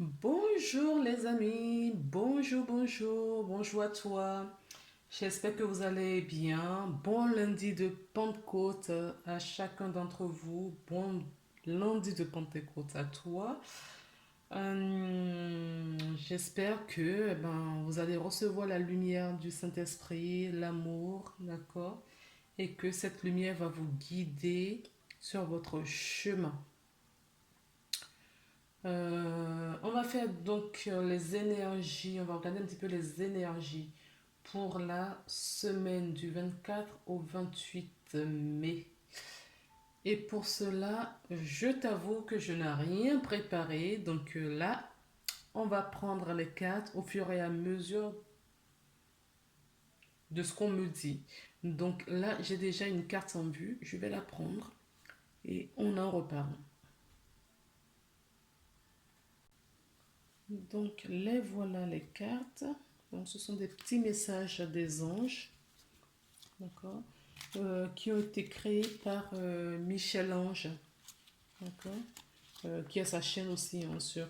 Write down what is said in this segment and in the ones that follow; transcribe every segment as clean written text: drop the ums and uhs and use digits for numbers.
Bonjour les amis, bonjour à toi. J'espère que vous allez bien. Bon lundi de Pentecôte à chacun d'entre vous. Bon lundi de Pentecôte à toi. J'espère que vous allez recevoir la lumière du Saint-Esprit, l'amour, d'accord? Et que cette lumière va vous guider sur votre chemin. On va faire donc les énergies, on va regarder un petit peu les énergies pour la semaine du 24 au 28 mai. Et pour cela, je t'avoue que je n'ai rien préparé. Donc là, on va prendre les cartes au fur et à mesure de ce qu'on me dit. Donc là, j'ai déjà une carte en vue. Je vais la prendre et on en reparle. Donc les voilà les cartes. Donc ce sont des petits messages des anges, d'accord, qui ont été créés par Michel Ange, d'accord, qui a sa chaîne aussi hein, sur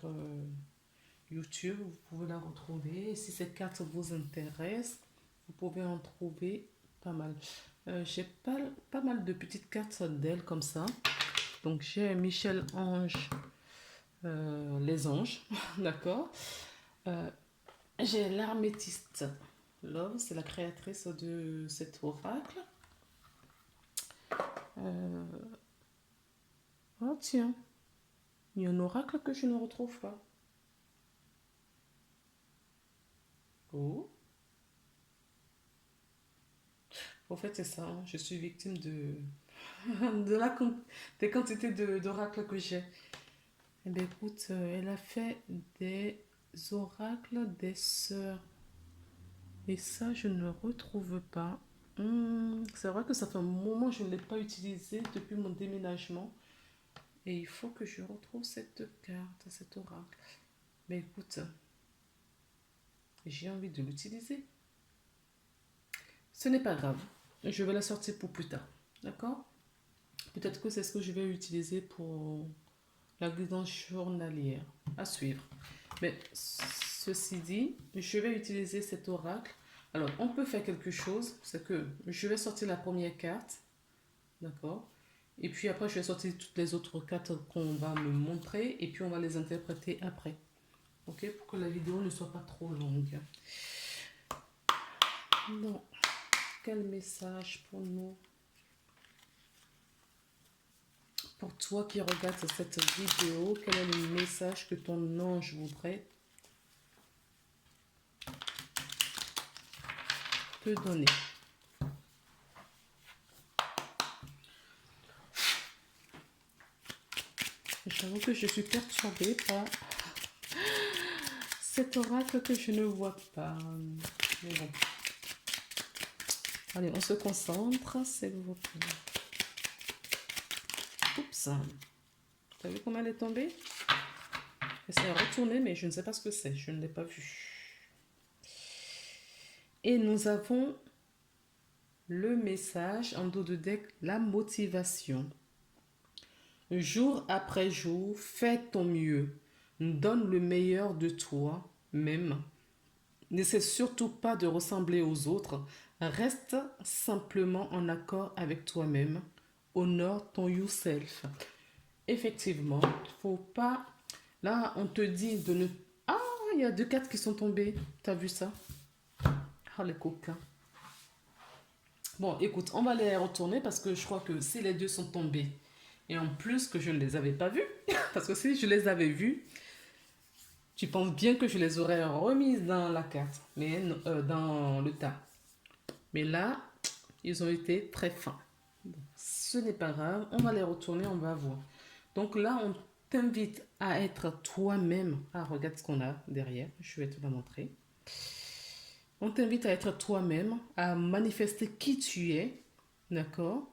YouTube. Vous pouvez la retrouver. Et si ces cartes vous intéressent, vous pouvez en trouver pas mal. J'ai pas mal de petites cartes d'elle comme ça. Donc j'ai Michel Ange, les anges, d'accord. Euh, J'ai l'hermétiste Love, c'est la créatrice de cet oracle. Euh, oh tiens, il y a un oracle que je ne retrouve pas. Oh, en fait c'est ça, hein, je suis victime de des quantités d'oracles que j'ai. Eh bien écoute, elle a fait des oracles des sœurs. Et ça, je ne retrouve pas. C'est vrai que ça fait un moment que je ne l'ai pas utilisé depuis mon déménagement. Et il faut que je retrouve cette carte, cet oracle. Mais écoute, j'ai envie de l'utiliser. Ce n'est pas grave. Je vais la sortir pour plus tard. D'accord? Peut-être que c'est ce que je vais utiliser pour la guidance journalière. À suivre. Mais ceci dit, je vais utiliser cet oracle. Alors, on peut faire quelque chose. C'est que je vais sortir la première carte. D'accord? Et puis après, je vais sortir toutes les autres cartes qu'on va me montrer. Et puis, on va les interpréter après. Ok? Pour que la vidéo ne soit pas trop longue. Non. Quel message pour nous? Pour toi qui regardes cette vidéo, quel est le message que ton ange voudrait te donner? J'avoue que je suis perturbée par cet oracle que je ne vois pas. Mais bon. Allez, on se concentre, s'il vous plaît. Oups. T'as vu comment elle est tombée? Elle s'est retournée, mais je ne sais pas ce que c'est. Je ne l'ai pas vu. Et nous avons le message en dos de deck, la motivation. Jour après jour, fais ton mieux. Donne le meilleur de toi-même. N'essaie surtout pas de ressembler aux autres. Reste simplement en accord avec toi-même. Honore ton yourself. Effectivement, faut pas. Là, on te dit de ne. Ah, il y a deux cartes qui sont tombées. T'as vu ça? Ah, les coquins. Bon, écoute, on va les retourner parce que je crois que si les deux sont tombés, et en plus que je ne les avais pas vus, parce que si je les avais vus, tu penses bien que je les aurais remises dans la carte, mais dans le tas. Mais là, ils ont été très fins. Bon, ce n'est pas grave, on va les retourner, on va voir. Donc là, on t'invite à être toi-même. Ah, regarde ce qu'on a derrière, je vais te la montrer. On t'invite à être toi-même, à manifester qui tu es, d'accord?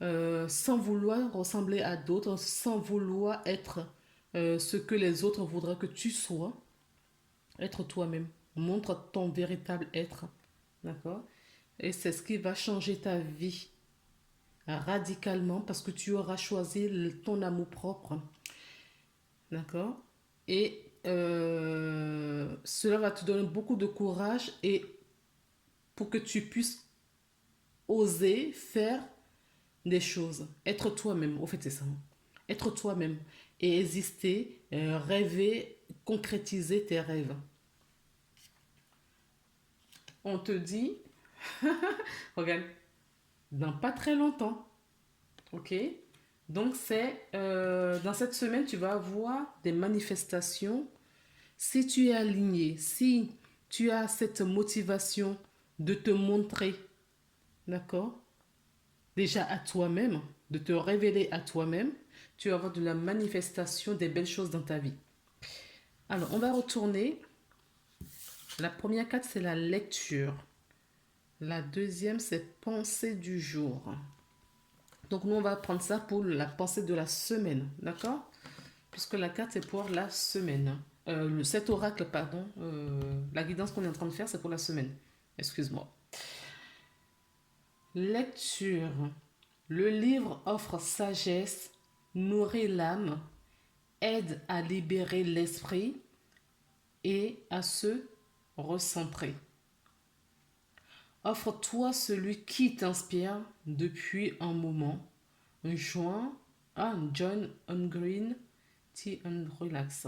Sans vouloir ressembler à d'autres, sans vouloir être ce que les autres voudraient que tu sois. Être toi-même. Montre ton véritable être. D'accord? Et c'est ce qui va changer ta vie radicalement parce que tu auras choisi ton amour propre. D'accord? Et cela va te donner beaucoup de courage et pour que tu puisses oser faire des choses. Être toi-même, au fait, c'est ça. Être toi-même et exister, rêver, concrétiser tes rêves. On te dit, regarde, dans pas très longtemps, ok? Donc c'est dans cette semaine, tu vas avoir des manifestations. Si tu es aligné, si tu as cette motivation de te montrer, d'accord? Déjà à toi-même, de te révéler à toi-même, tu vas avoir de la manifestation des belles choses dans ta vie. Alors, on va retourner. La première carte, c'est la lecture. La deuxième, c'est pensée du jour. Donc, nous, on va prendre ça pour la pensée de la semaine, d'accord? Puisque la carte, c'est pour la semaine. Cet oracle, pardon, la guidance qu'on est en train de faire, c'est pour la semaine. Excuse-moi. Lecture. Le livre offre sagesse, nourrit l'âme, aide à libérer l'esprit et à se recentrer. Offre-toi celui qui t'inspire depuis un moment. Join on green tea and relax.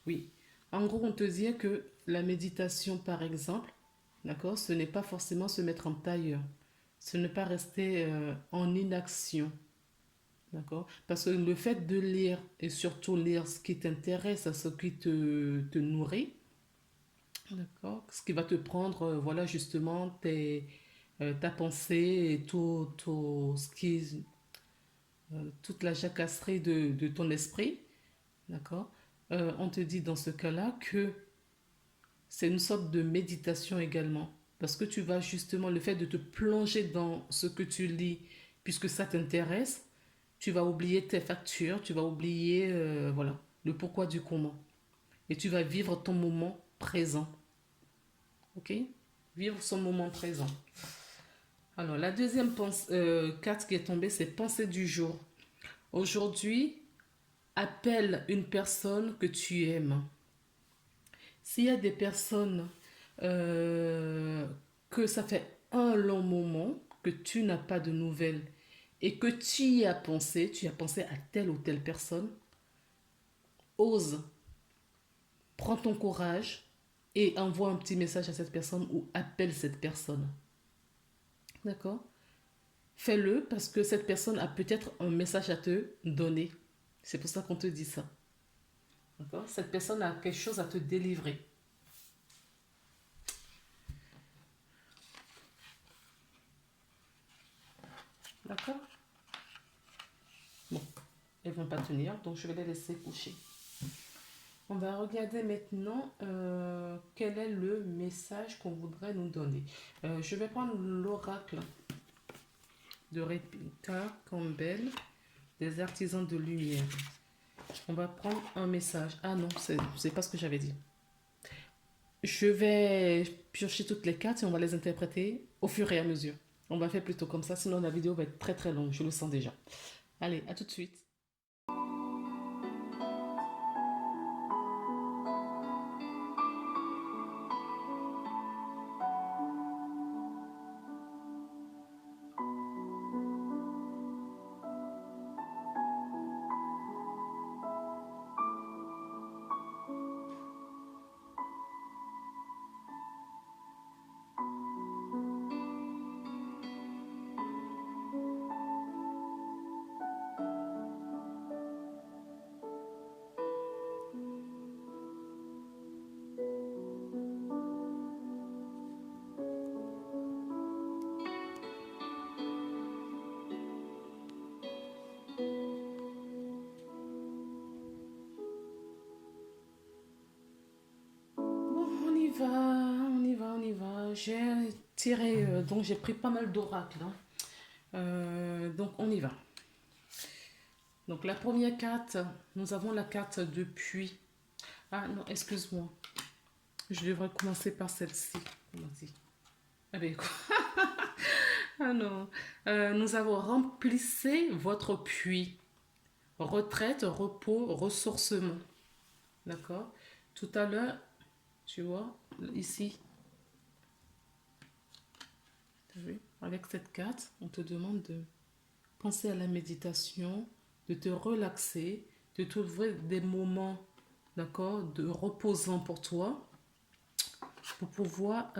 Oui, en gros, on te dit que la méditation, par exemple, d'accord, ce n'est pas forcément se mettre en tailleur. Ce n'est pas rester en inaction. D'accord? Parce que le fait de lire, et surtout lire ce qui t'intéresse, ce qui te nourrit, d'accord? Ce qui va te prendre, voilà, justement, ta pensée et toute la jacasserie de ton esprit, d'accord? On te dit dans ce cas-là que c'est une sorte de méditation également. Parce que tu vas justement, le fait de te plonger dans ce que tu lis, puisque ça t'intéresse, tu vas oublier tes factures, tu vas oublier voilà, le pourquoi du comment. Et tu vas vivre ton moment présent. Ok? Vivre son moment présent. Alors, la deuxième carte qui est tombée, c'est pensée du jour. Aujourd'hui, appelle une personne que tu aimes. S'il y a des personnes que ça fait un long moment que tu n'as pas de nouvelles et que tu as pensé à telle ou telle personne, ose, prends ton courage et envoie un petit message à cette personne ou appelle cette personne. D'accord? Fais-le parce que cette personne a peut-être un message à te donner. C'est pour ça qu'on te dit ça. D'accord? Cette personne a quelque chose à te délivrer. D'accord? Bon, elles vont pas tenir, donc je vais les laisser coucher. On va regarder maintenant quel est le message qu'on voudrait nous donner. Je vais prendre l'oracle de Rebecca Campbell, des artisans de lumière. On va prendre un message. Ah non, c'est pas ce que j'avais dit. Je vais piocher toutes les cartes et on va les interpréter au fur et à mesure. On va faire plutôt comme ça, sinon la vidéo va être très très longue, je le sens déjà. Allez, à tout de suite. Bon, on y va, on y va, on y va. J'ai tiré, donc j'ai pris pas mal d'oracles, hein. Donc on y va. Donc la première carte, nous avons la carte de puits. Ah non, excuse-moi. Je devrais commencer par celle-ci. On m'a dit. Ah ben quoi? Ah non. Nous avons remplissez votre puits. Retraite, repos, ressourcement. D'accord? Tout à l'heure, tu vois, ici, t'as vu, avec cette carte, on te demande de penser à la méditation, de te relaxer, de trouver des moments, d'accord, de reposant pour toi, pour pouvoir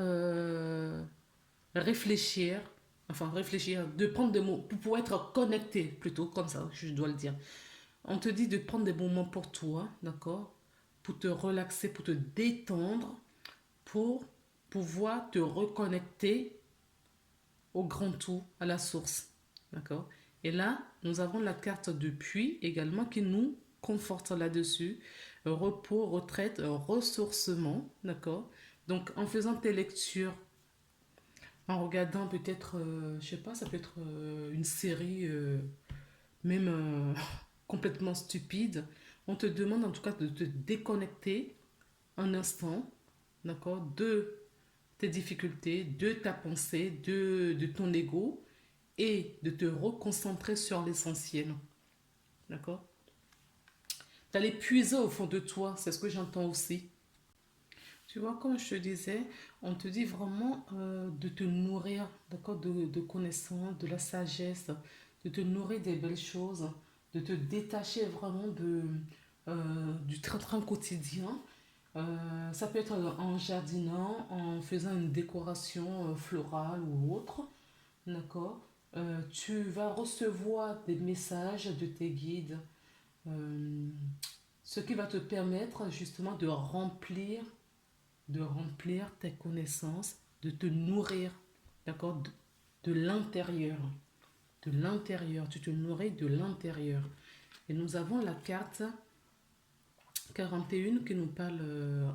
réfléchir, enfin réfléchir, de prendre des mots, pour pouvoir être connecté, plutôt, comme ça, je dois le dire. On te dit de prendre des moments pour toi, d'accord, pour te relaxer, pour te détendre, pour pouvoir te reconnecter au grand tout, à la source. D'accord. Et là, nous avons la carte de puits également qui nous conforte là-dessus. Repos, retraite, ressourcement. D'accord. Donc, en faisant tes lectures, en regardant peut-être, je sais pas, ça peut être une série, même complètement stupide, on te demande en tout cas de te déconnecter un instant, d'accord, de tes difficultés, de ta pensée, de ton ego et de te reconcentrer sur l'essentiel. D'accord. D'aller puiser au fond de toi, c'est ce que j'entends aussi. Tu vois, comme je te disais, on te dit vraiment de te nourrir, d'accord, de connaissances, de la sagesse, de te nourrir des belles choses, de te détacher vraiment du train-train quotidien. Ça peut être en jardinant, en faisant une décoration florale ou autre. D'accord. Tu vas recevoir des messages de tes guides, euh, ce qui va te permettre justement de remplir tes connaissances, de te nourrir, d'accord, de l'intérieur. De l'intérieur, tu te nourris de l'intérieur. Et nous avons la carte 41 qui nous parle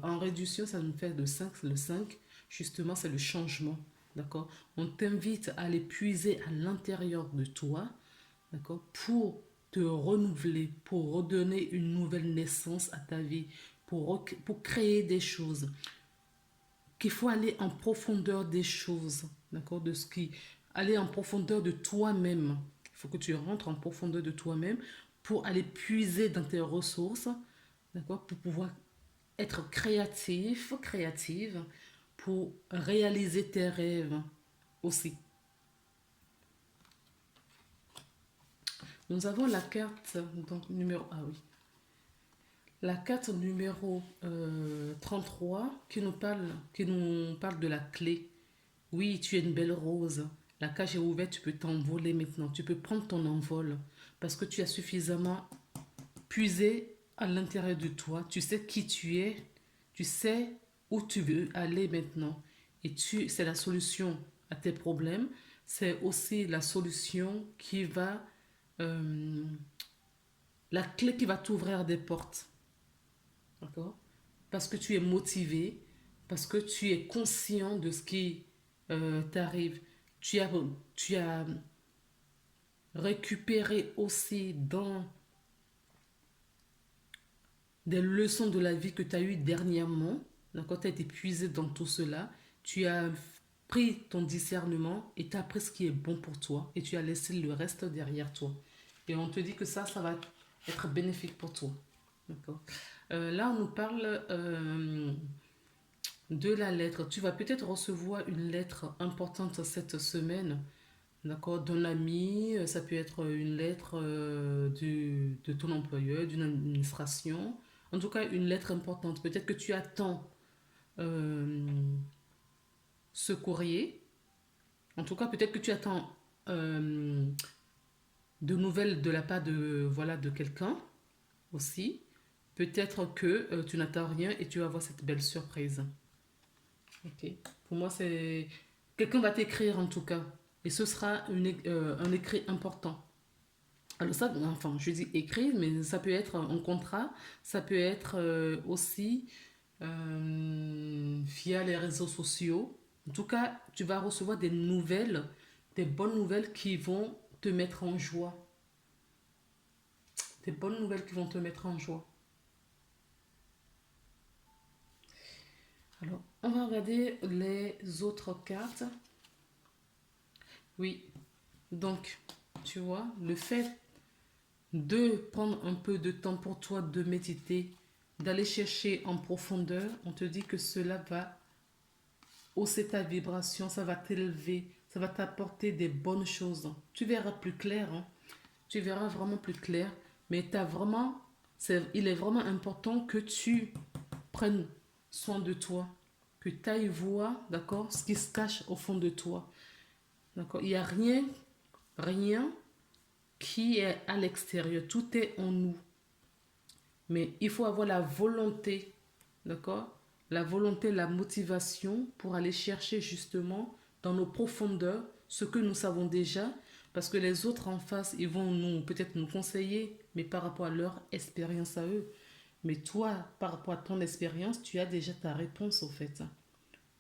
en réduction, ça nous fait le 5. Le 5, justement, c'est le changement. D'accord. On t'invite à aller puiser à l'intérieur de toi, d'accord, pour te renouveler, pour redonner une nouvelle naissance à ta vie, pour créer des choses. Qu'il faut aller en profondeur des choses, d'accord, de ce qui. Aller en profondeur de toi-même. Il faut que tu rentres en profondeur de toi-même pour aller puiser dans tes ressources, d'accord, pour pouvoir être créatif, créative, pour réaliser tes rêves aussi. Nous avons la carte, donc numéro. Ah oui. La carte numéro 33 qui nous parle de la clé. Oui, tu es une belle rose. La cage est ouverte, tu peux t'envoler maintenant. Tu peux prendre ton envol parce que tu as suffisamment puisé à l'intérieur de toi. Tu sais qui tu es. Tu sais où tu veux aller maintenant. Et c'est la solution à tes problèmes. C'est aussi la solution qui va... euh, la clé qui va t'ouvrir des portes. D'accord. Parce que tu es motivé, parce que tu es conscient de ce qui t'arrive. Tu as, tu as récupéré aussi dans des leçons de la vie que tu as eues dernièrement. D'accord, tu as été puisé dans tout cela. Tu as pris ton discernement et tu as appris ce qui est bon pour toi et tu as laissé le reste derrière toi. Et on te dit que ça va être bénéfique pour toi. D'accord. Là, on nous parle de la lettre. Tu vas peut-être recevoir une lettre importante cette semaine, d'accord, d'un ami. Ça peut être une lettre de ton employeur, d'une administration. En tout cas, une lettre importante. Peut-être que tu attends euh, ce courrier. En tout cas, peut-être que tu attends euh, de nouvelles de la part de, voilà, de quelqu'un aussi. Peut-être que tu n'attends rien et tu vas avoir cette belle surprise. Ok. Pour moi, c'est... Quelqu'un va t'écrire en tout cas. Et ce sera un écrit important. Alors ça, enfin, je dis écrit, mais ça peut être un contrat. Ça peut être aussi via les réseaux sociaux. En tout cas, tu vas recevoir des nouvelles, des bonnes nouvelles qui vont te mettre en joie. Des bonnes nouvelles qui vont te mettre en joie. Alors, on va regarder les autres cartes. Oui, donc, tu vois, le fait de prendre un peu de temps pour toi, de méditer, d'aller chercher en profondeur, on te dit que cela va hausser ta vibration, ça va t'élever, ça va t'apporter des bonnes choses. Tu verras plus clair, hein. Tu verras vraiment plus clair, mais il est vraiment important que tu prennes soin de toi, que tu ailles voir, d'accord, ce qui se cache au fond de toi. D'accord? Il n'y a rien qui est à l'extérieur, tout est en nous. Mais il faut avoir la volonté, d'accord? La volonté, la motivation pour aller chercher justement dans nos profondeurs ce que nous savons déjà, parce que les autres en face, ils vont peut-être nous conseiller, mais par rapport à leur expérience à eux. Mais toi, par rapport à ton expérience, tu as déjà ta réponse au fait.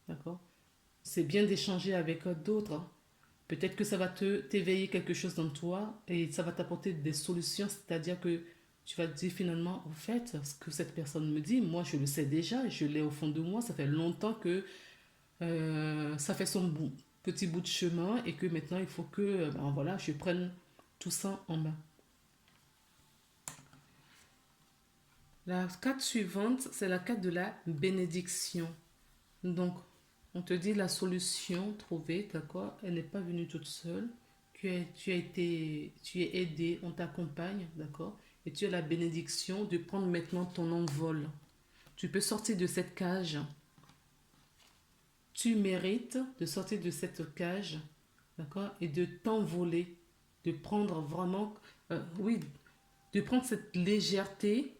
D'accord? C'est bien d'échanger avec d'autres. Peut-être que ça va t'éveiller quelque chose dans toi et ça va t'apporter des solutions, c'est-à-dire que tu vas te dire finalement, en fait, ce que cette personne me dit, moi je le sais déjà, je l'ai au fond de moi, ça fait longtemps que ça fait son petit bout de chemin et que maintenant il faut que ben voilà, je prenne tout ça en main. La carte suivante, c'est la carte de la bénédiction. Donc, on te dit la solution trouvée, d'accord? Elle n'est pas venue toute seule. Tu es aidé, on t'accompagne, d'accord? Et tu as la bénédiction de prendre maintenant ton envol. Tu peux sortir de cette cage. Tu mérites de sortir de cette cage, d'accord? Et de t'envoler, de prendre vraiment, oui, de prendre cette légèreté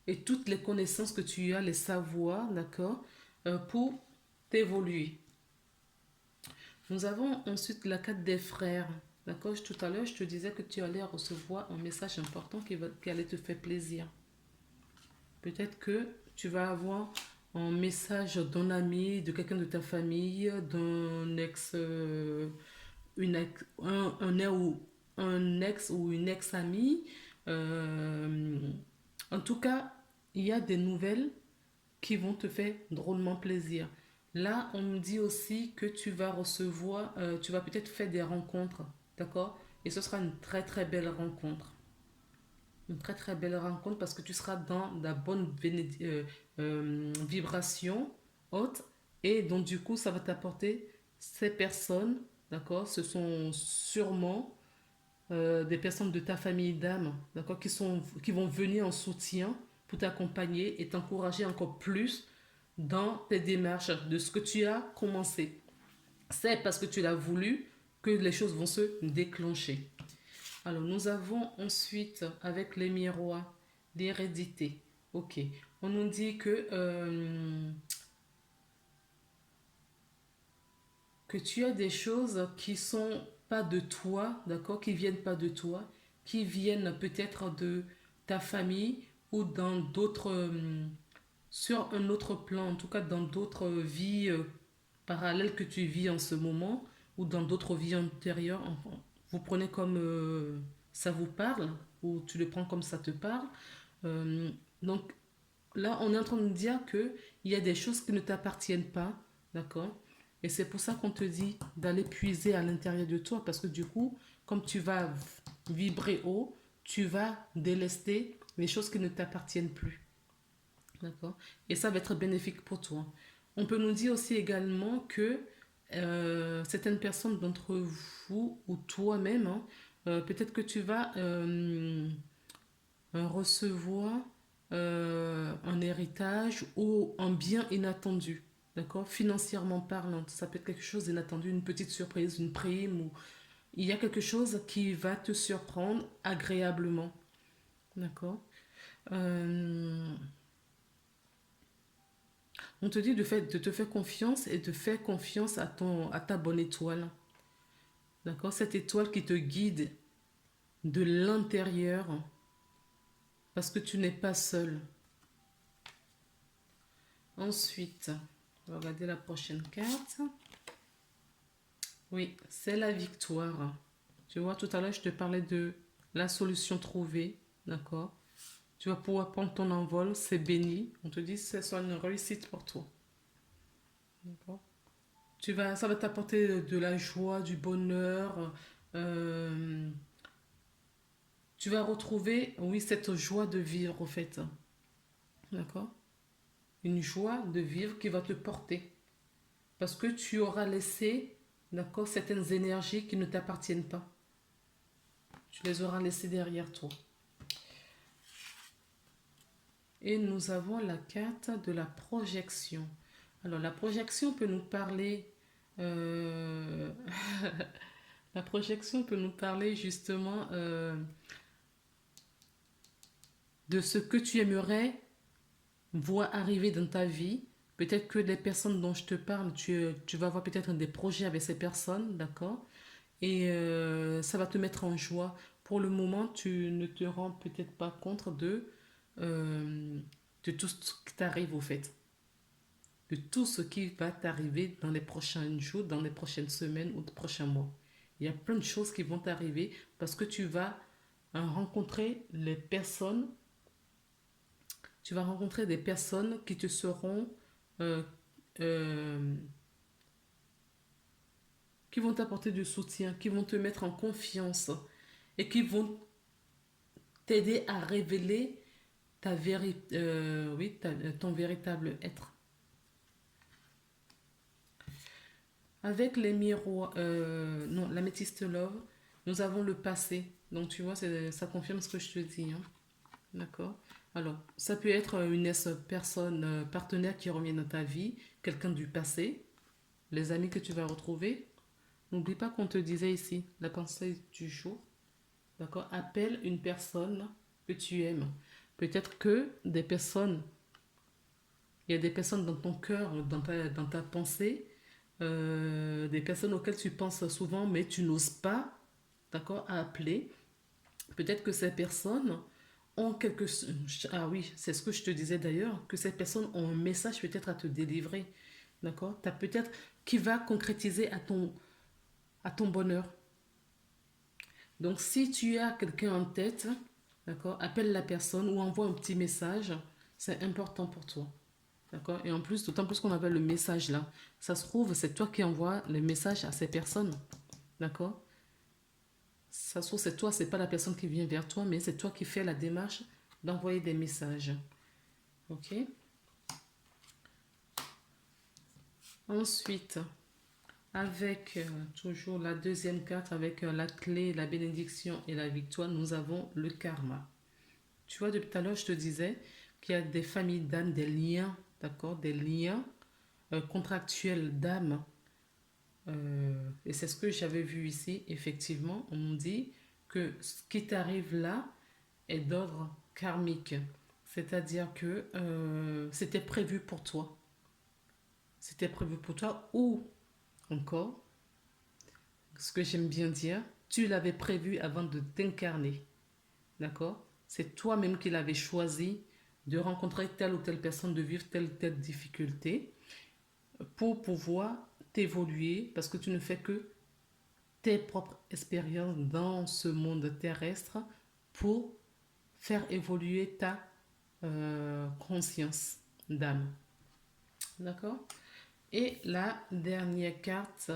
et toutes les connaissances que tu as, les savoirs, d'accord, pour t'évoluer. Nous avons ensuite la carte des frères. D'accord? Tout à l'heure, je te disais que tu allais recevoir un message important qui allait te faire plaisir. Peut-être que tu vas avoir un message d'un ami, de quelqu'un de ta famille, d'un ex, un ex ou une ex-amie. Euh, En tout cas, il y a des nouvelles qui vont te faire drôlement plaisir. Là, on me dit aussi que tu vas recevoir, tu vas peut-être faire des rencontres, d'accord? Et ce sera une très très belle rencontre. Une très très belle rencontre parce que tu seras dans la bonne vibration haute et donc du coup, ça va t'apporter ces personnes, d'accord? Ce sont sûrement des personnes de ta famille d'âme, d'accord, qui vont venir en soutien pour t'accompagner et t'encourager encore plus dans tes démarches de ce que tu as commencé. C'est parce que tu l'as voulu que les choses vont se déclencher. Alors, nous avons ensuite, avec les miroirs, l'hérédité. Ok. On nous dit que tu as des choses qui sont pas de toi, d'accord, qui viennent pas de toi, qui viennent peut-être de ta famille ou dans d'autres, sur un autre plan, en tout cas dans d'autres vies parallèles que tu vis en ce moment ou dans d'autres vies antérieures. Enfin, vous prenez comme ça vous parle ou tu le prends comme ça te parle. Euh, donc là, on est en train de dire que il y a des choses qui ne t'appartiennent pas, d'accord? Et c'est pour ça qu'on te dit d'aller puiser à l'intérieur de toi, parce que du coup, comme tu vas vibrer haut, tu vas délester les choses qui ne t'appartiennent plus, d'accord? Et ça va être bénéfique pour toi. On peut nous dire aussi également que certaines personnes d'entre vous ou toi-même, hein, peut-être que tu vas recevoir un héritage ou un bien inattendu, d'accord? Financièrement parlant, ça peut être quelque chose d'inattendu, une petite surprise, une prime, ou il y a quelque chose qui va te surprendre agréablement, d'accord? Euh, on te dit de te faire confiance et de faire confiance à ta bonne étoile, d'accord? Cette étoile qui te guide de l'intérieur, parce que tu n'es pas seul. Ensuite, on va regarder la prochaine carte. Oui, c'est la victoire. Tu vois, tout à l'heure, je te parlais de la solution trouvée, d'accord? Tu vas pouvoir prendre ton envol, c'est béni. On te dit que ce soit une réussite pour toi. D'accord? Ça va t'apporter de la joie, du bonheur. euh, tu vas retrouver, oui, cette joie de vivre, au fait. D'accord? Une joie de vivre qui va te porter. Parce que tu auras laissé, d'accord, certaines énergies qui ne t'appartiennent pas. Tu les auras laissées derrière toi. Et nous avons la carte de la projection. Alors, la projection peut nous parler... la projection peut nous parler justement de ce que tu aimerais voir arriver dans ta vie. Peut-être que les personnes dont je te parle, tu vas avoir peut-être des projets avec ces personnes, d'accord? Et ça va te mettre en joie. Pour le moment, tu ne te rends peut-être pas compte euh, de tout ce qui t'arrive au fait. De tout ce qui va t'arriver dans les prochains jours, dans les prochaines semaines ou les prochains mois. Il y a plein de choses qui vont t'arriver parce que rencontrer les personnes, tu vas rencontrer des personnes qui te seront, euh, euh, qui vont t'apporter du soutien, qui vont te mettre en confiance et qui vont t'aider à révéler ton véritable être. Avec les miroirs, non, l'améthyste love, nous avons le passé. Donc tu vois, ça confirme ce que je te dis, hein. D'accord? Alors, ça peut être une personne, partenaire qui revient dans ta vie, quelqu'un du passé, les amis que tu vas retrouver. N'oublie pas qu'on te disait ici, la pensée du jour, d'accord? Appelle une personne que tu aimes. Peut-être que il y a des personnes dans ton cœur, dans ta pensée, des personnes auxquelles tu penses souvent, mais tu n'oses pas, d'accord, à appeler. Peut-être que ces personnes ont quelque... Ah oui, c'est ce que je te disais d'ailleurs, que ces personnes ont un message peut-être à te délivrer, d'accord? Tu as peut-être qui va concrétiser à ton bonheur. Donc, si tu as quelqu'un en tête, d'accord, appelle la personne ou envoie un petit message, c'est important pour toi. D'accord? Et en plus, d'autant plus qu'on avait le message là. Ça se trouve, c'est toi qui envoies le message à ces personnes. D'accord? Ça se trouve, c'est toi, c'est pas la personne qui vient vers toi, mais c'est toi qui fais la démarche d'envoyer des messages. Ok? Ensuite, avec toujours la deuxième carte, avec la clé, la bénédiction et la victoire, nous avons le karma. Tu vois, depuis tout à l'heure, je te disais qu'il y a des familles d'âmes, des liens, d'accord? Des liens contractuels d'âmes. Et c'est ce que j'avais vu ici. Effectivement, on dit que ce qui t'arrive là est d'ordre karmique. C'est-à-dire que c'était prévu pour toi. C'était prévu pour toi ou encore, ce que j'aime bien dire, tu l'avais prévu avant de t'incarner. D'accord? C'est toi-même qui l'avais choisi de rencontrer telle ou telle personne, de vivre telle ou telle difficulté pour pouvoir t'évoluer parce que tu ne fais que tes propres expériences dans ce monde terrestre pour faire évoluer ta conscience d'âme. D'accord? Et la dernière carte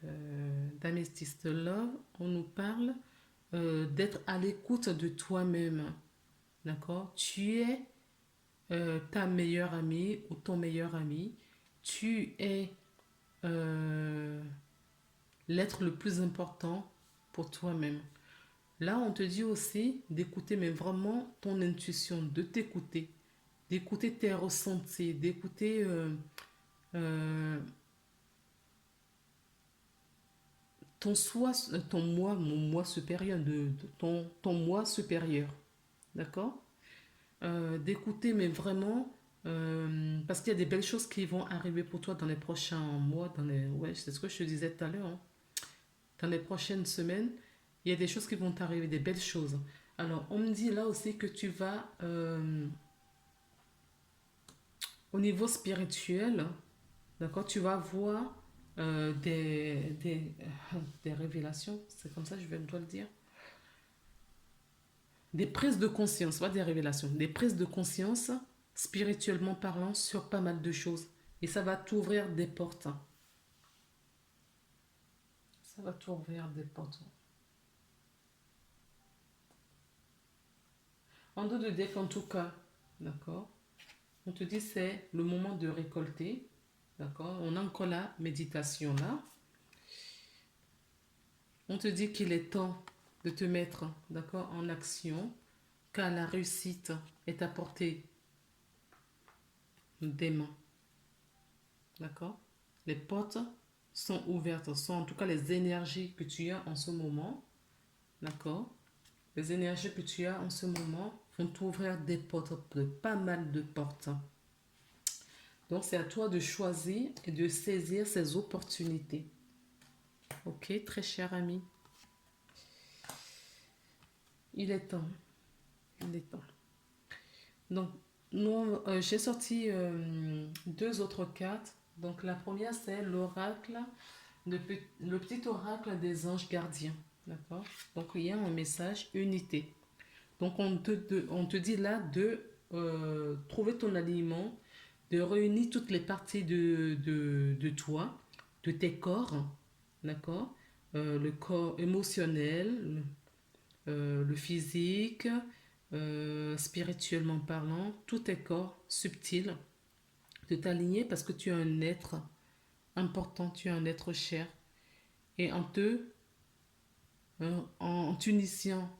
d'Amethyst Love, on nous parle d'être à l'écoute de toi-même. D'accord? Tu es ta meilleure amie ou ton meilleur ami. Tu es euh, l'être le plus important pour toi-même. Là, on te dit aussi d'écouter, mais vraiment ton intuition, de t'écouter, d'écouter tes ressentis, d'écouter euh, ton soi, ton moi, mon moi supérieur, ton moi supérieur. D'accord? D'écouter, mais vraiment, parce qu'il y a des belles choses qui vont arriver pour toi dans les prochains mois, ouais, c'est ce que je te disais tout à l'heure, hein. Dans les prochaines semaines, il y a des choses qui vont t'arriver, des belles choses. Alors, on me dit là aussi que tu vas, au niveau spirituel, d'accord, tu vas voir des révélations, c'est comme ça, je dois le dire. Des prises de conscience, pas des révélations, des prises de conscience, spirituellement parlant, sur pas mal de choses. Et ça va t'ouvrir des portes. Ça va t'ouvrir des portes. En dos de deck, en tout cas, d'accord, on te dit c'est le moment de récolter, d'accord. On a encore la méditation là. On te dit qu'il est temps de te mettre, d'accord, en action, car la réussite est à portée des mains, d'accord. Les portes sont ouvertes, sont en tout cas les énergies que tu as en ce moment, d'accord. Les énergies que tu as en ce moment vont t'ouvrir des portes, de pas mal de portes. Donc c'est à toi de choisir et de saisir ces opportunités. Ok, très cher ami. Il est temps. Il est temps. Donc, j'ai sorti deux autres cartes. Donc la première, c'est l'oracle, le petit oracle des anges gardiens. D'accord. Donc il y a un message unité. Donc on te dit là de trouver ton alignement, de réunir toutes les parties de toi, de tes corps, d'accord. Le corps émotionnel, le physique, spirituellement parlant, tous tes corps subtils, de t'aligner parce que tu es un être important, tu es un être cher. Et en t'unissant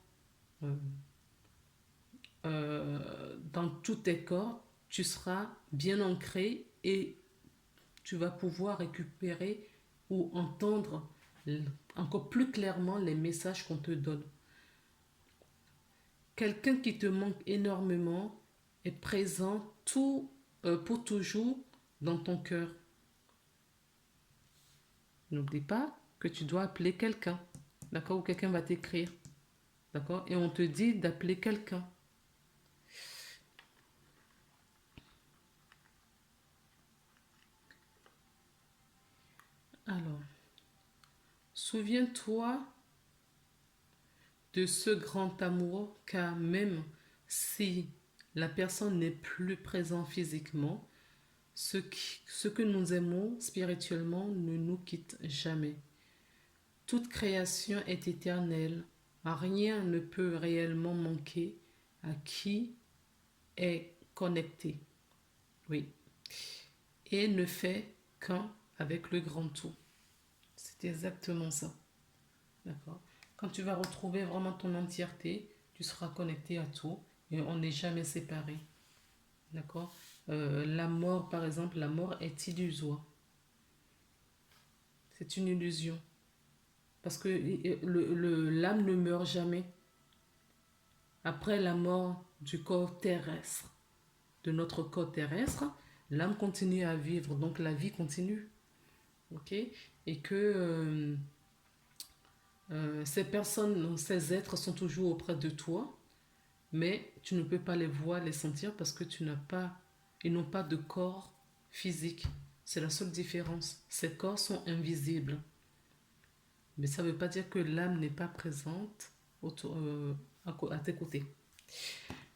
euh, dans tous tes corps, tu seras bien ancré et tu vas pouvoir récupérer ou entendre encore plus clairement les messages qu'on te donne. Quelqu'un qui te manque énormément est présent pour toujours dans ton cœur. N'oublie pas que tu dois appeler quelqu'un, d'accord, ou quelqu'un va t'écrire, d'accord, et on te dit d'appeler quelqu'un. Alors, souviens-toi de ce grand amour, car même si la personne n'est plus présente physiquement, ce que nous aimons spirituellement ne nous quitte jamais. Toute création est éternelle. Rien ne peut réellement manquer à qui est connecté. Oui. Et ne fait qu'un avec le grand tout. C'est exactement ça. D'accord. Quand tu vas retrouver vraiment ton entièreté, tu seras connecté à tout et on n'est jamais séparés. D'accord. La mort, par exemple, la mort est illusoire. C'est une illusion. Parce que l'âme ne meurt jamais. Après la mort du corps terrestre, de notre corps terrestre, l'âme continue à vivre. Donc la vie continue. Ok. Et que ces personnes, ces êtres sont toujours auprès de toi, mais tu ne peux pas les voir, les sentir parce que ils n'ont pas de corps physique. C'est la seule différence. Ces corps sont invisibles. Mais ça ne veut pas dire que l'âme n'est pas présente à tes côtés.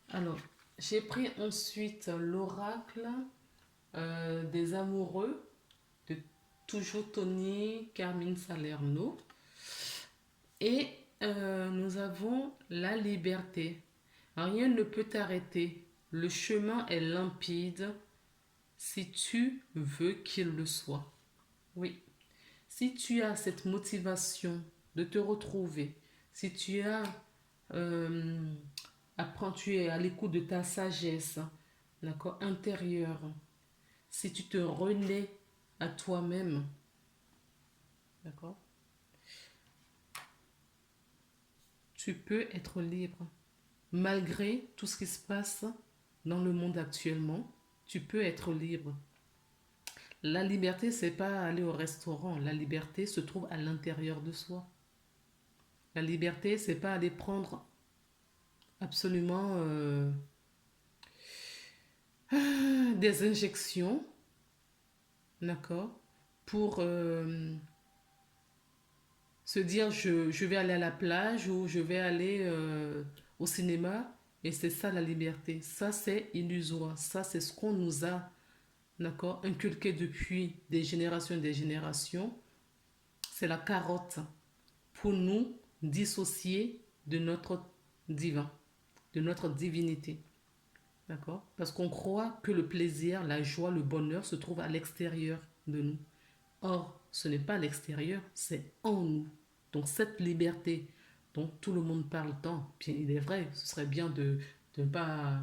Alors, j'ai pris ensuite l'oracle des amoureux de toujours Tony Carmine Salerno. Et nous avons la liberté. Rien ne peut t'arrêter. Le chemin est limpide si tu veux qu'il le soit. Oui. Si tu as cette motivation de te retrouver, si tu as tu es à l'écoute de ta sagesse, d'accord, intérieure, si tu te renais à toi-même, d'accord, tu peux être libre. Malgré tout ce qui se passe dans le monde actuellement, tu peux être libre. La liberté, c'est pas aller au restaurant. La liberté se trouve à l'intérieur de soi. La liberté, c'est pas aller prendre absolument des injections, d'accord, pour se dire je vais aller à la plage ou je vais aller au cinéma. Et c'est ça la liberté. Ça, c'est illusoire. Ça, c'est ce qu'on nous a, d'accord, inculqué depuis des générations et des générations. C'est la carotte pour nous dissocier de notre divin. de notre divinité. D'accord? Parce qu'on croit que le plaisir, la joie, le bonheur se trouve à l'extérieur de nous. Or, ce n'est pas à l'extérieur, c'est en nous. Donc cette liberté dont tout le monde parle tant, bien il est vrai, ce serait bien de ne pas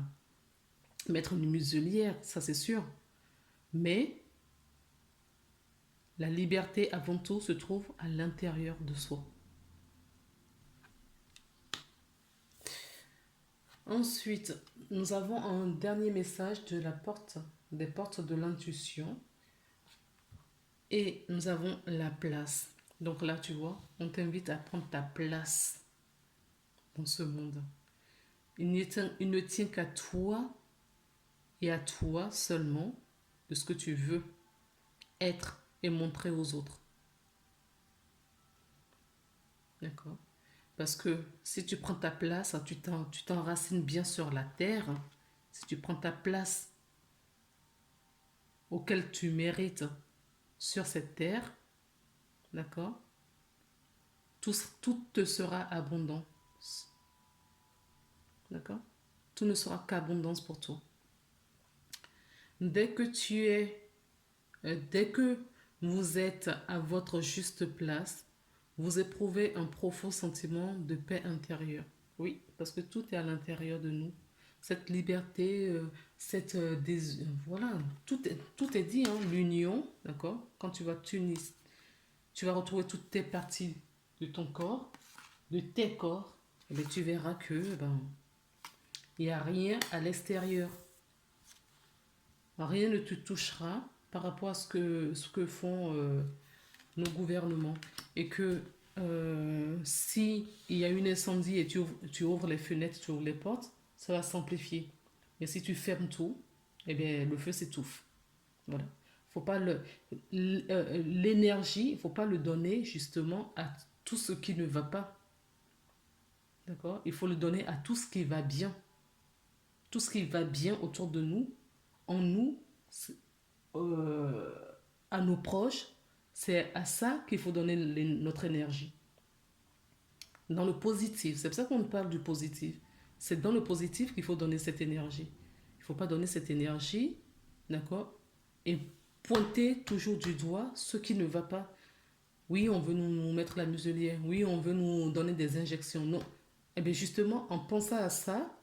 mettre une muselière, ça c'est sûr. Mais la liberté avant tout se trouve à l'intérieur de soi. Ensuite, nous avons un dernier message de la porte, des portes de l'intuition. Et nous avons la place. Donc là, tu vois, on t'invite à prendre ta place dans ce monde. Il ne tient qu'à toi et à toi seulement de ce que tu veux être et montrer aux autres. D'accord? Parce que si tu prends ta place, tu t'enracines bien sur la terre. Si tu prends ta place auquel tu mérites sur cette terre, d'accord? Tout te sera abondant. D'accord? Tout ne sera qu'abondance pour toi. Dès que vous êtes à votre juste place, vous éprouvez un profond sentiment de paix intérieure. Oui, parce que tout est à l'intérieur de nous. Cette liberté, voilà, tout est dit, hein, l'union, d'accord? Quand tu vas t'unir, tu vas retrouver toutes tes parties de ton corps, de tes corps, et bien tu verras que il n'y a rien à l'extérieur. Rien ne te touchera par rapport à ce que font nos gouvernements. Et que si il y a un incendie et tu ouvres les fenêtres, tu ouvres les portes, ça va s'amplifier. Mais si tu fermes tout, eh bien, le feu s'étouffe. Voilà. Faut pas l'énergie, il ne faut pas le donner justement à tout ce qui ne va pas. D'accord? Il faut le donner à tout ce qui va bien. Tout ce qui va bien autour de nous, en nous, euh, à nos proches, c'est à ça qu'il faut donner notre énergie. Dans le positif, c'est pour ça qu'on parle du positif. C'est dans le positif qu'il faut donner cette énergie. Il ne faut pas donner cette énergie, d'accord, et pointer toujours du doigt ce qui ne va pas. Oui, on veut nous mettre la muselière. Oui, on veut nous donner des injections. Non. Eh bien, justement, en pensant à ça,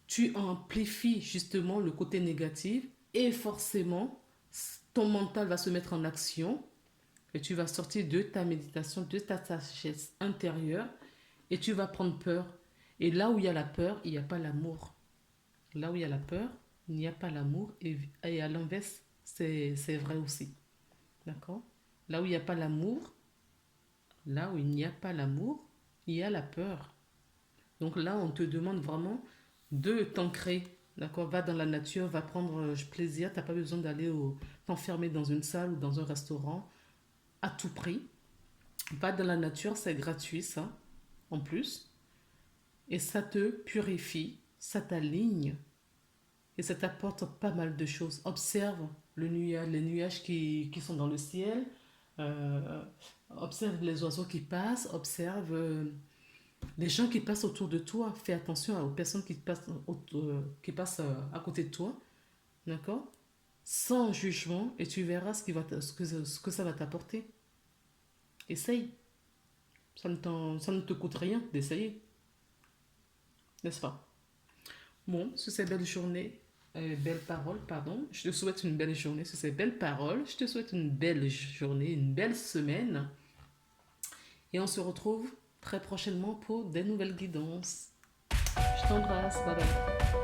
tu amplifies justement le côté négatif et forcément, ton mental va se mettre en action et tu vas sortir de ta méditation, de ta sagesse intérieure et tu vas prendre peur. Et là où il y a la peur, il n'y a pas l'amour. Là où il y a la peur, il n'y a pas l'amour et à l'inverse, c'est vrai aussi. D'accord? Là où il n'y a pas l'amour, là où il n'y a pas l'amour, il y a la peur. Donc là, on te demande vraiment de t'ancrer. D'accord? Va dans la nature, va prendre plaisir. Tu n'as pas besoin d'aller t'enfermer dans une salle ou dans un restaurant à tout prix. Va dans la nature, c'est gratuit ça, en plus. Et ça te purifie, ça t'aligne et ça t'apporte pas mal de choses. Observe les nuages qui sont dans le ciel. euh, Observe les oiseaux qui passent. Observe les gens qui passent autour de toi. Fais attention aux personnes qui passent à côté de toi. D'accord? Sans jugement et tu verras ce que ça va t'apporter. Essaye. Ça ne te coûte rien d'essayer. N'est-ce pas? Bon, sur ces belles journées, belles paroles, pardon, je te souhaite une belle journée. Sur ces belles paroles, je te souhaite une belle journée, une belle semaine. Et on se retrouve très prochainement pour des nouvelles guidances. Je t'embrasse, bye bye.